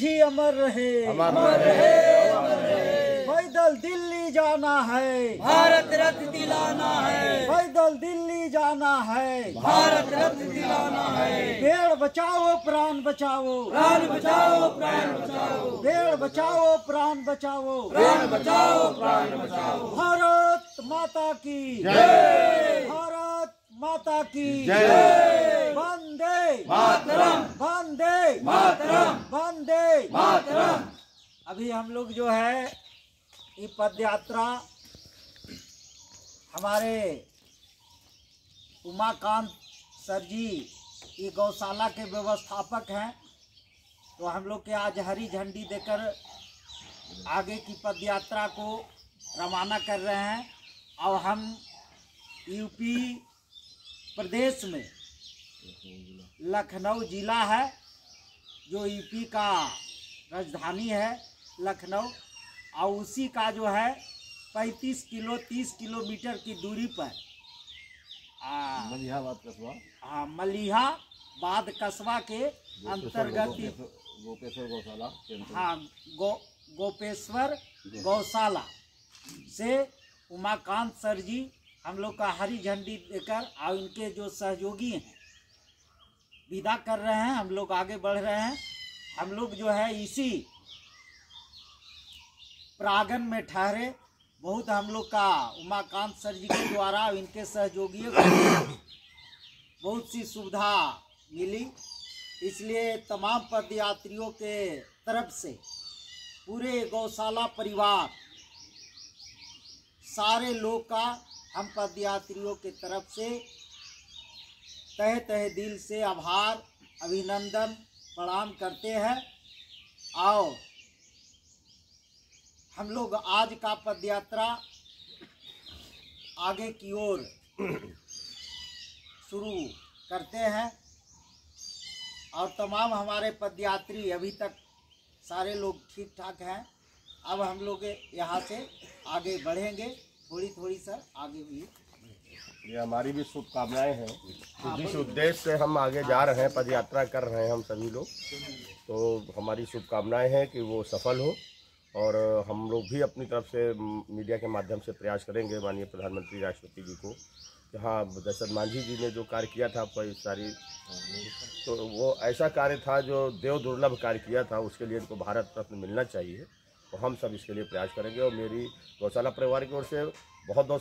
ही अमर रहे, अमर रहे। पैदल दिल्ली जाना है, भारत रत्न दिलाना है, पैदल दिल्ली जाना है, भारत रत्न दिलाना है। पेड़ बचाओ प्राण बचाओ, प्राण बचाओ प्राण बचाओ, पेड़ बचाओ प्राण बचाओ, प्राण बचाओ प्राण बचाओ। भारत माता की जय, भारत माता की जय। वंदे मातरम, वंदे मातरम, वंदे मातरम। अभी हम लोग जो है ये पद यात्रा हमारे उमाकांत सर जी ये गौशाला के व्यवस्थापक हैं, तो हम लोग के आज हरी झंडी देकर आगे की पद यात्रा को रवाना कर रहे हैं। और हम यूपी प्रदेश में लखनऊ जिला है जो यूपी का राजधानी है लखनऊ, और उसी का जो है 30 किलोमीटर की दूरी पर मलिहाबाद कस्बा के अंतर्गत गोपेश्वर गौशाला, हाँ गोपेश्वर गौशाला से उमाकांत सर जी हम लोग का हरी झंडी देकर और इनके जो सहयोगी हैं विदा कर रहे हैं। हम लोग आगे बढ़ रहे हैं। हम लोग जो है इसी प्रांगण में ठहरे, बहुत हम लोग का उमाकांत सर जी के द्वारा इनके सहयोगियों को बहुत सी सुविधा मिली, इसलिए तमाम पदयात्रियों के तरफ से पूरे गौशाला परिवार सारे लोग का हम पदयात्रियों के तरफ से तहे तहे दिल से आभार अभिनंदन प्रणाम करते हैं। और हम लोग आज का पदयात्रा आगे की ओर शुरू करते हैं, और तमाम हमारे पदयात्री अभी तक सारे लोग ठीक ठाक हैं। अब हम लोग यहाँ से आगे बढ़ेंगे, थोड़ी थोड़ी सर आगे भी। ये हमारी भी शुभकामनाएं हैं। तो जिस उद्देश्य से हम आगे जा रहे हैं, पद यात्रा कर रहे हैं हम सभी लोग, तो हमारी शुभकामनाएं हैं कि वो सफल हो। और हम लोग भी अपनी तरफ से मीडिया के माध्यम से प्रयास करेंगे माननीय प्रधानमंत्री राष्ट्रपति जी को, जहाँ दशरथ मांझी जी ने जो कार्य किया था कोई सारी, तो वो ऐसा कार्य था जो देव दुर्लभ कार्य किया था, उसके लिए इनको भारत रत्न मिलना चाहिए। तो हम सब इसके लिए प्रयास करेंगे। और मेरी गौशाला परिवार की ओर से बहुत बहुत